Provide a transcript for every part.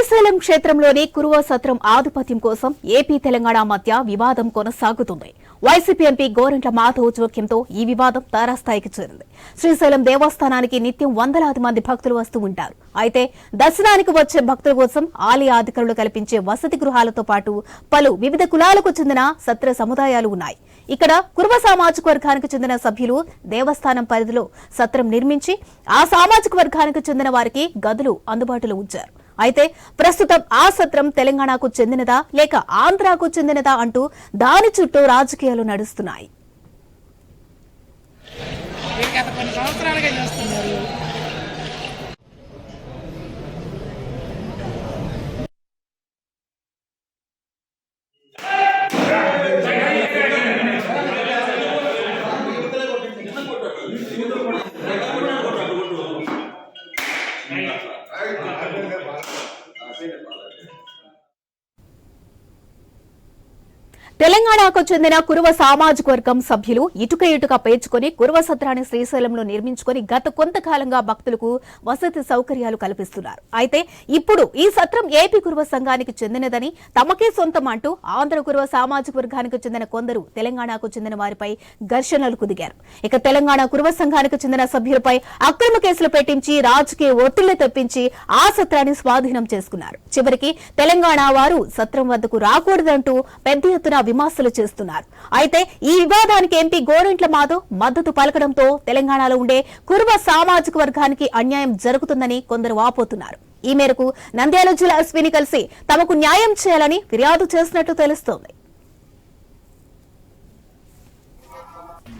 శ్రీశైలం క్షేత్రంలోని కురువ సత్రం ఆధిపత్యం కోసం ఏపీ తెలంగాణ మధ్య వివాదం కొనసాగుతుంది. వైసీపీ ఎంపీ గోరంట్ల మాధవ్ జోక్యంతో ఈ వివాదం తారాస్థాయికి చేరింది. శ్రీశైలం దేవస్థానానికి నిత్యం వందలాది మంది భక్తులు వస్తూ ఉంటారు. అయితే దర్శనానికి వచ్చే భక్తుల కోసం ఆలయ అధికారులు కల్పించే వసతి గృహాలతో పాటు పలు వివిధ కులాలకు చెందిన సత్ర సముదాయాలు ఉన్నాయి. ఇక్కడ కురువ సామాజిక వర్గానికి చెందిన సభ్యులు దేవస్థానం పరిధిలో సత్రం నిర్మించి ఆ సామాజిక వర్గానికి చెందిన వారికి గదులు అందుబాటులో ఉంచారు. అయితే ప్రస్తుతం ఆ సత్రం తెలంగాణకు చెందినదా లేక ఆంధ్రాకు చెందినదా అంటూ దాని చుట్టూ రాజకీయాలు నడుస్తున్నాయి. తెలంగాణకు చెందిన కురువ సామాజిక వర్గం సభ్యులు ఇటుక పేర్చుకుని కురువ సత్రాన్ని శ్రీశైలంలో నిర్మించుకుని గత కొంతకాలంగా భక్తులకు వసతి సౌకర్యాలు కల్పిస్తున్నారు. అయితే ఇప్పుడు ఈ సత్రం ఏపీ కురువ సంఘానికి చెందినదని తమకే సొంతం అంటూ ఆంధ్ర కురువ సామాజిక వర్గానికి చెందిన కొందరు తెలంగాణకు చెందిన వారిపై ఘర్షణలకు దిగారు. ఇక తెలంగాణ కురువ సంఘానికి చెందిన సభ్యులపై అక్రమ కేసులు పెట్టించి రాజకీయ ఒత్తిళ్లు తెప్పించి ఆ సత్రాన్ని స్వాధీనం చేసుకున్నారు. చివరికి తెలంగాణ వారు సత్రం వద్దకు రాకూడదంటూ పెద్ద ఎత్తున విమర్శలు చేస్తున్నారు. అయితే ఈ వివాదానికి ఎంపీ గోరంట్ల మాధవ్ మద్దతు పలకడంతో తెలంగాణలో ఉండే కురువ సామాజిక వర్గానికి అన్యాయం జరుగుతుందని కొందరు వాపోతున్నారు. ఈ మేరకు నంద్యాల జిల్లా ఎస్పీని కలిసి తమకు న్యాయం చేయాలని ఫిర్యాదు చేసినట్టు తెలుస్తోంది.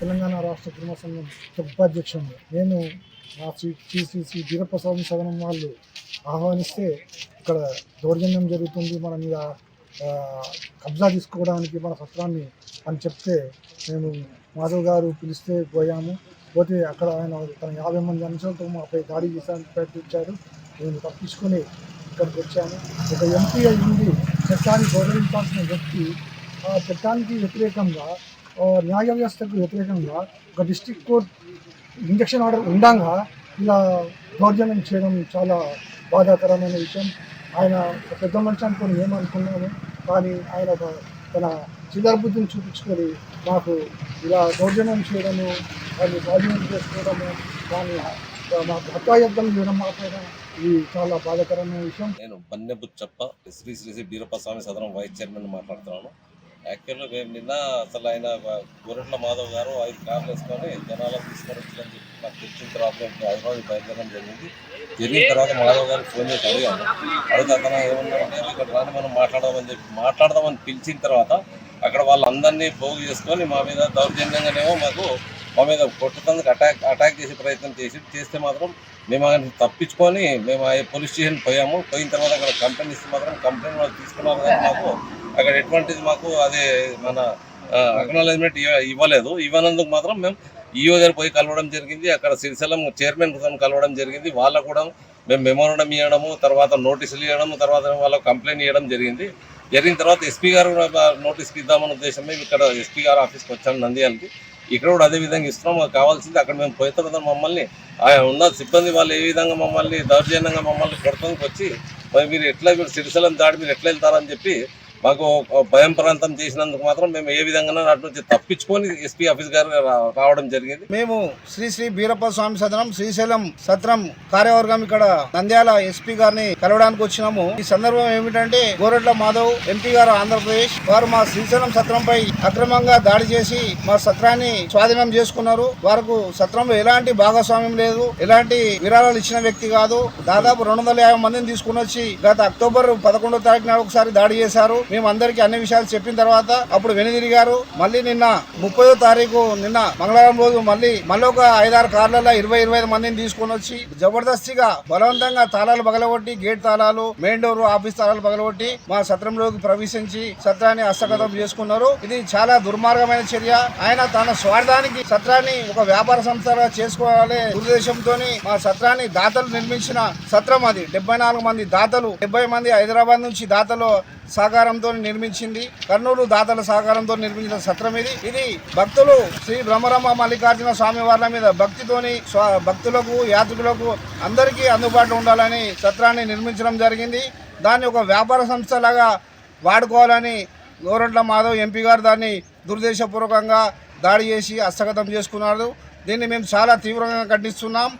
తెలంగాణ రాష్ట్ర కురువ సంఘం ఉపాధ్యక్షుడు నేను శ్రీ వీరప్రసాదం సదనం వాళ్ళు ఆహ్వానిస్తే ఇక్కడ దౌర్జన్యం జరుగుతుంది, మన మీద కబ్జా తీసుకోవడానికి మన సత్రాన్ని అని చెప్తే మేము మాధవ్ గారు పిలిస్తే పోతే అక్కడ ఆయన తన 50 మంది అంశాలతో మాపై దాడి చేసానికి ప్రయత్నించారు. నేను తప్పించుకొని ఇక్కడికి వచ్చాను. ఒక ఎంపీ అయ్యింది చట్టాన్ని గౌరవించాల్సిన వ్యక్తి ఆ చట్టానికి వ్యతిరేకంగా న్యాయ వ్యవస్థకు వ్యతిరేకంగా ఒక డిస్ట్రిక్ట్ కోర్ట్ ఇంజక్షన్ ఆర్డర్ ఉండగా ఇలా దౌర్జన్యం చేయడం చాలా బాధాకరమైన విషయం. ఆయన పెద్ద మనిషి అనుకుని ఏమనుకున్నాము, కానీ ఆయన తన చిల్లరబుద్ధిని చూపించుకొని మాకు ఇలా దౌర్జన్యం చేయడము, దాన్ని స్వాధీనం చేసుకోవడము, దాన్ని మాకు హత్యాయుద్ధం చేయడం మాత్రం ఇది చాలా బాధాకరమైన విషయం. నేను బన్నెబుచ్చప్ప శ్రీ శ్రీ వీరప్పస్వామి సదనం వైస్ చైర్మన్ మాట్లాడుతున్నాను. యాక్చువల్గా మేము నిన్న అసలు ఆయన గోరంట్ల మాధవ్ గారు 5 కార్లు వేసుకొని జనాలను తీసుకొని వచ్చిందని చెప్పి నాకు తెలిసిన తర్వాత మేము హైదరాబాద్ బయలుదేరడం జరిగిన తర్వాత మాధవ్ గారికి ఫోన్ చేసి అడిగాను. అడిగితే అతను ఏమన్నారంటే ఇక్కడ రాని మనం మాట్లాడదామని పిలిచిన తర్వాత అక్కడ వాళ్ళందరినీ పోగు చేసుకొని మా మీద దౌర్జన్యంగానేమో మా మీద కొట్టుతందుకు అటాక్ చేసే ప్రయత్నం చేస్తే మాత్రం మేము అక్కడ తప్పించుకొని మేము పోలీస్ స్టేషన్ పోయిన తర్వాత అక్కడ కంప్లైంట్ ఇస్తే మాత్రం కంప్లైంట్ వాళ్ళు తీసుకున్నారు, కానీ మాకు అక్కడ ఎటువంటిది మాకు అదే మన అక్నాలెడ్జ్మెంట్ ఇవ్వనందుకు మాత్రం మేము ఈఓ గారు పోయి కలవడం జరిగింది. అక్కడ శ్రీశైలం చైర్మన్ కలవడం జరిగింది. వాళ్ళకు కూడా మేము మెమోరండం ఇవ్వడము, తర్వాత నోటీసులు ఇవ్వడము, తర్వాత వాళ్ళకు కంప్లైంట్ ఇవ్వడం జరిగిన తర్వాత ఎస్పీ గారు నోటీస్కి ఇద్దామన్న ఉద్దేశం మేము ఇక్కడ ఎస్పీ గారు ఆఫీస్కి వచ్చాము నంద్యాలకి. ఇక్కడ కూడా అదే విధంగా ఇస్తున్నాం. మాకు కావాల్సింది అక్కడ మేము పోయిన తర్వాత మమ్మల్ని ఉన్న సిబ్బంది వాళ్ళు ఏ విధంగా మమ్మల్ని దౌర్జన్యంగా మమ్మల్ని కొడుతుంది వచ్చి మీరు శ్రీశైలం దాడి మీరు ఎట్లా వెళ్తారని చెప్పి మాకు భయం ప్రాంతం చేసినందుకు మాత్రం మేము ఏ విధంగా అటు నుంచి తప్పించుకొని ఎస్పీ ఆఫీస్ గారు రావడం జరిగింది. మేము శ్రీ వీరప్పస్వామి సదనం శ్రీశైలం సత్రం కార్యవర్గం ఇక్కడ నంద్యాల ఎస్పీ గారిని కలవడానికి వచ్చినాము. ఈ సందర్భం ఏమిటంటే గోరంట్ల మాధవ్ ఎంపీ గారు ఆంధ్రప్రదేశ్ వారు మా శ్రీశైలం సత్రంపై అక్రమంగా దాడి చేసి మా సత్రాన్ని స్వాధీనం చేసుకున్నారు. వారికి సత్రంలో ఎలాంటి భాగస్వామ్యం లేదు, ఎలాంటి విరాళాలు ఇచ్చిన వ్యక్తి కాదు. దాదాపు 250 మందిని తీసుకుని వచ్చి గత అక్టోబర్ 11వ తారీఖున ఒకసారి దాడి చేశారు. మేము అందరికీ అన్ని విషయాలు చెప్పిన తర్వాత అప్పుడు వెనుదిరిగారు. మళ్ళీ నిన్న 30వ తారీఖు నిన్న మంగళవారం రోజు మళ్ళీ ఒక 5-6 కార్లలో 20-25 మందిని తీసుకొని వచ్చి జబర్దస్తిగా బలవంతంగా తాళాలు పగలగొట్టి గేట్ తాళాలు మెయిన్ డోర్ ఆఫీస్ తాళాలు పగలగొట్టి మా సత్రంలోకి ప్రవేశించి సత్రాన్ని హస్తగతం చేసుకున్నారు. ఇది చాలా దుర్మార్గమైన చర్య. ఆయన తన స్వార్థానికి సత్రాన్ని ఒక వ్యాపార సంస్థగా చేసుకోవాలి ఉద్దేశంతో మా సత్రాన్ని దాతలు నిర్మించిన సత్రం అది. 74 మంది దాతలు, 70 మంది హైదరాబాద్ నుంచి దాతలు సహకారంతో నిర్మించింది. కర్నూలు దాతల సహకారంతో నిర్మించిన సత్రం ఇది భక్తులు శ్రీ బ్రహ్మరమ మల్లికార్జున స్వామి వారి మీద భక్తితోని భక్తులకు యాత్రికులకు అందరికీ అందుబాటులో ఉండాలని సత్రాన్ని నిర్మించడం జరిగింది. దాన్ని ఒక వ్యాపార సంస్థలాగా వాడుకోవాలని గోరంట్ల మాధవ్ ఎంపీ గారు దాన్ని దురుద్దేశపూర్వకంగా దాడి చేసి హస్తగతం చేసుకున్నారు. దీన్ని మేము చాలా తీవ్రంగా ఖండిస్తున్నాం.